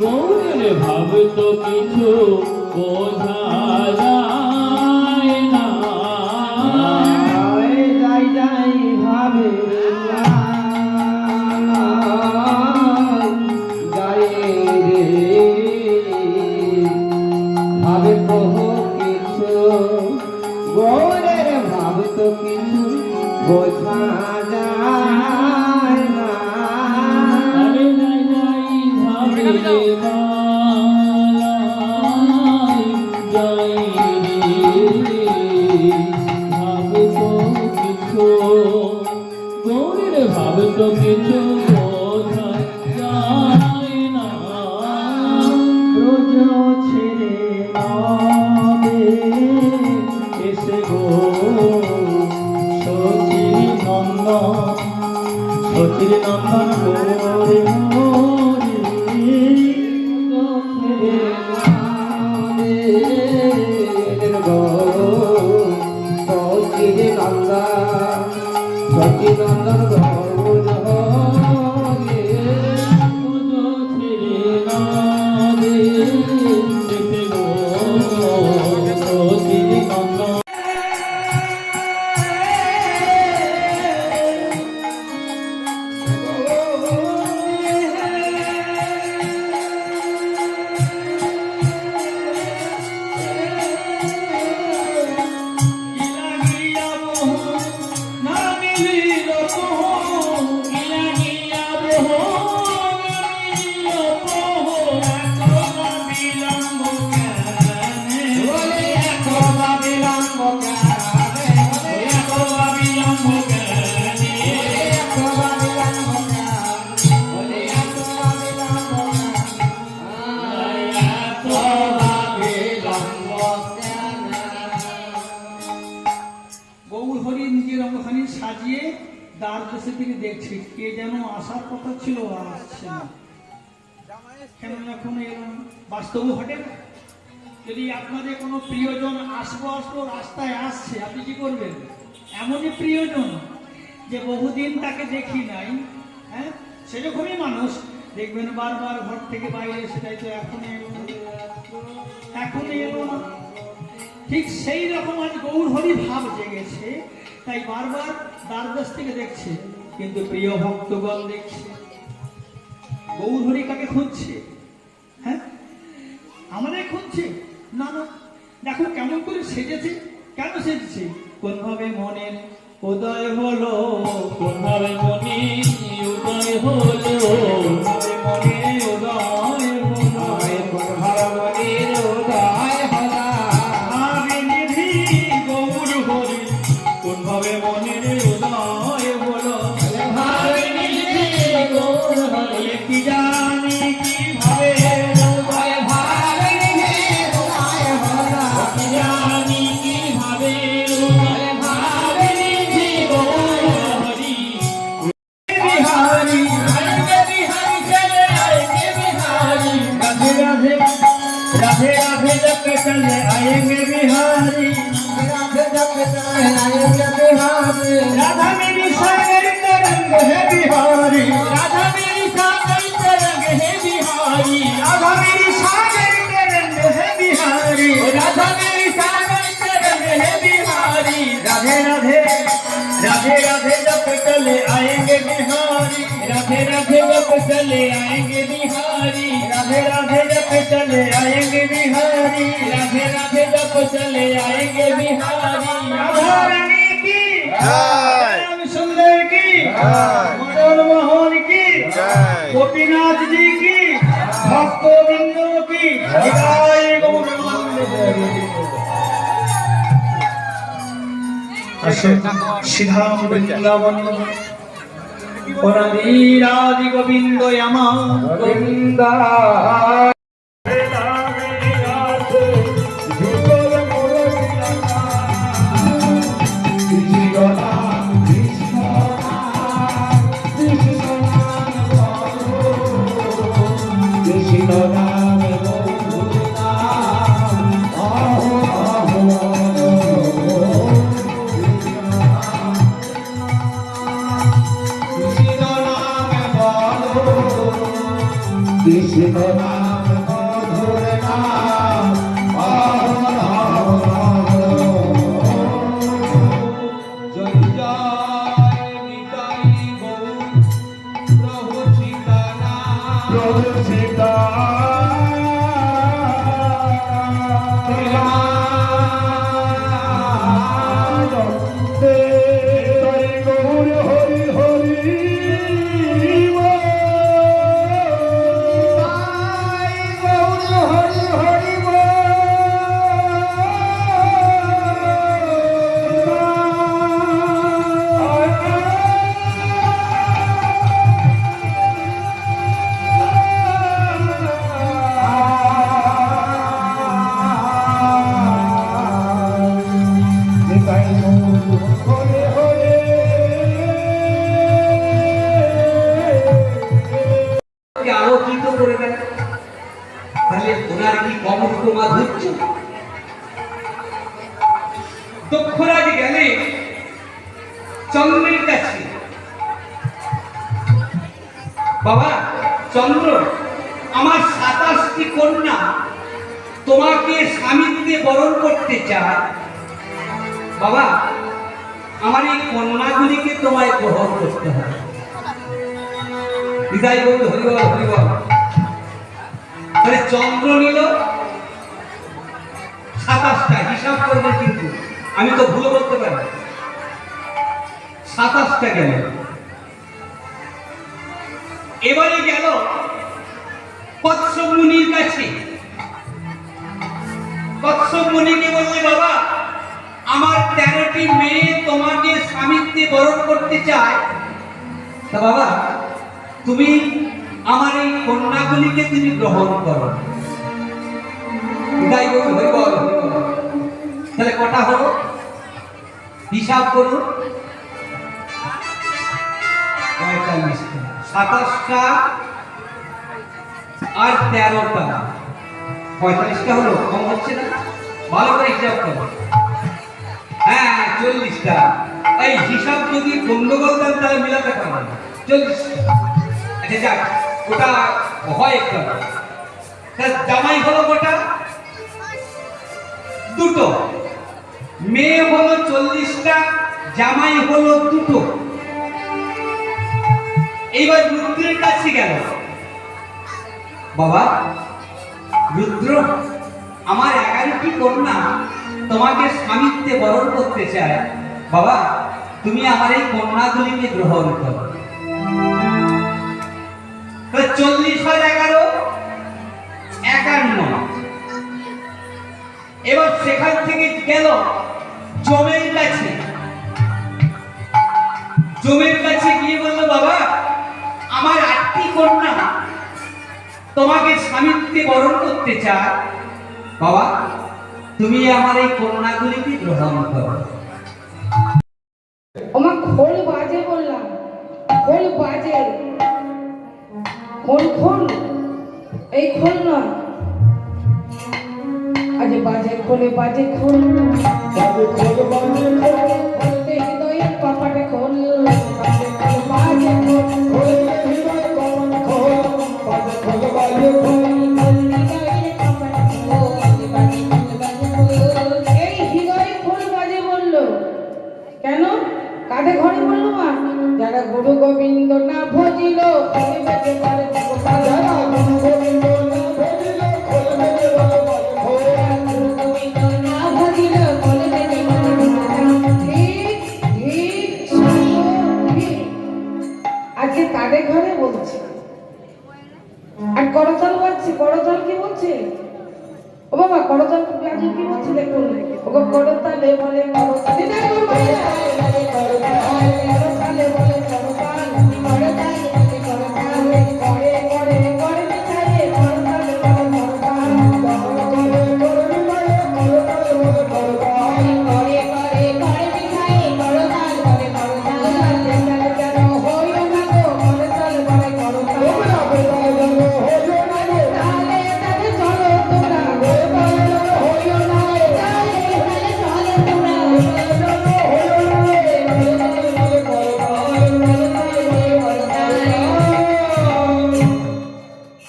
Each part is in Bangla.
গৌরের ভাব তো কিছু বোঝা যায় না, যাই যাই ভাবে যাই রে ভাবে প্রভু কিছু গৌরের ভাব তো কিছু বোঝা যায় না। যাই যাই ভাবে যাই রে ভাব তো কিছু গৌরের ভাব তো কিছু বোঝা যায় না। রোজ ছেড়ে নবে এসে গো সচির নন্দন করে মোরে গো সচির নন্দন গৌর গৌর হরি নিজের অঙ্গখানি সাজিয়ে দ্বার দেশে থেকে দেখছে কে যেন আসার কথা ছিল আর আসছে না, কেন এখন এরকম বাস্তব ঘটে না। যদি আপনাদের কোনো প্রিয়জন আসবো রাস্তায় আসছে, আপনি কি করবেন? এমনই প্রিয়জন যে বহুদিন তাকে দেখি নাই, হ্যাঁ সেরকমই মানুষ দেখবেন বারবার ঘর থেকে বাইরে এসে তাই তো এখন এলো না। ঠিক সেই রকম আজ গৌর হরি ভাব জেগেছে, তাই বারবার দ্বারদেশ থেকে দেখছে, কিন্তু প্রিয় ভক্তগণ দেখছে গৌর হরি কাকে খুঁজছে? হ্যাঁ আমাদের খুঁজছে না, না দেখো কেমন করে সেজেছে, কেন সেজেছে? কোন ভাবে মনের উদয় হলো, কোন ভাবে মনে উদয় হলো, মনের উদয় হলো, কোন ভাবে মনের উদয় হলো, ভাবে নিধি গৌর হরি কোন ভাবে মনের উদয় হলো, ভাবে নিধি গৌর হরি কি জানি কিভাবে উদয় ভাবে নিধি উদয় হলো, কি জানি কিভাবে উদয় ভাবে নিধি গৌর হরি বিহারি আয়েঙ্গে বিহারি চলে আয়েঙ্গে বিহারি রাধে রাধে রাধে রাধে জপে চলে আয়েঙ্গে বিহারি, राधे जपे चले आएंगे बिहारी, राधा मेरी सागर तरंग है बिहारी, राधा मेरी सागर तरंग है बिहारी, राधा मेरी सागर तरंग है बिहारी, राधा मेरी सागर तरंग है बिहारी। राधे राधे राधे राधे जप चले आएंगे बिहारी, राधे राधे जप चले आएंगे बिहारी, राधे राधे जप चले आएंगे बिहारी, राधे राधे जप चले आएंगे बिहारी। राधा रानी की श्याम सुंदर की मदन मोहन की गोपीनाथ जी की भक्तों की जय गौरांग। श्रीधाम वृंदावन अनादि गोविंद यमा गोविंदा Krishna আলোকিত করে দেন, তাহলে ওনার কি কম মাধুর্য। দক্ষরাজ গেলে চন্দ্রের কাছে, বাবা চন্দ্র, আমার 27টি কন্যা তোমাকে স্বামীতে বরণ করতে চায়, বাবা আমার এই কন্যাগুলিকে তোমায় গ্রহণ করতে হবে। বিদায় বলতে হরিবল হরিবল। তাহলে চন্দ্র নিল 27টা, হিসাব করবে কিন্তু আমি তো ভুলে বলতে পারি, 27টা গেল। এবারে গেল কচ্ছপ মুনির কাছে। কচ্ছপ মুনিকে বললে, বাবা আমার 13টি মেয়ে তোমাকে স্বামীত্বে বরণ করতে চায়, তা বাবা তুমি আমার এই কন্যাগুলিকে তুমি গ্রহণ করো। তাই বল হরিবল হরিবল। তাহলে কটা হলো হিসাব করুন, 45টা, 27টা আর 13টা, 45টা হলো, কম হচ্ছে না? ভালো করে হিসাব করো। হ্যাঁ 40টা। এই হিসাব যদি গন্ডগোল দেন তাহলে মিলাতে পারবেন না। 40টা, আচ্ছা যাক ওটা হয় একটা। জামাই হলো কটা? দুটো। মেয়ে হলো 40টা, জামাই হলো দুটো। এইবার রুদ্রের কাছে গেল, বাবা রুদ্র আমার 11টি কন্যা তোমাকে স্বামীত্বে বরণ করতে চায়, বাবা তুমি আমার এই কন্যাগুলিকে গ্রহণ করো। 40 আর 11 51। এবার সেখান থেকে গেল জমের কাছে। জমের কাছে গিয়ে বলল, বাবা আমার 8টি কন্যা তোমাকে স্বামীত্বে বরণ করতে চায়, বাবা তুমি আমার এই কন্যাগুলিকে গ্রহণ করো। আমার খোল বাজে বললাম, খোল বাজে, খোল খোল, এই খোল নয়, আজ বাজে খোলে বাজে খোল, বাজে খোল বাজে খোল, খোলতে হৃদয়ের কপাটে খোল, বাজে খোল বাজে খোল, খোলতে হৃদয়ের কপাটে খোল, বাজে খোল বাজে খোল, হৃদয়ের কপাটে খোল, বাজে খোল বাজে খোল। এই হৃদয়ে খোল বাজে বললো কেন? কাদের ঘরে বললো মা? যারা গুরু গোবিন্দ না ভজিল খোল বেজে বলে গোপাল, যারা গুরু গোবিন্দ না ভজিল খোল বেজে বলে খোল, গুরু গোবিন্দ না ভজিল খোল বেজে বলে গোপাল। ঠিক ঠিক ঠিক। আজকে কাদের ঘরে বলছে? আর করতাল বাজছে। করতাল কি বলছে? ও বাবা করতাল আজকে কি বলছে দেখুন। ওগো করতালে বলে করতালে দেখো বলে করতালে বলে করতাল, করতালে বলে করতাল, করে করে করে মিঠাইয়ে করতালে বলে করতাল, করে করে মিঠাইয়ে করতালে বলে করতাল, করে করে করে মিঠাইয়ে করতাল বলে করতাল, বেতাল যেন হইও না গো করতাল বলে করতাল, তোমরা বেতাল যেন হইও না গো, তালে তালে চলো তোমরা বেতাল যেন হইও না গো, তালে তালে চলো তোমরা বেতাল যেন হইও না গো,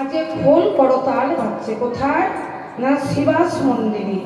আজকে খোল করতাল বাজছে কোথায়? না শিবাস মন্দিরে।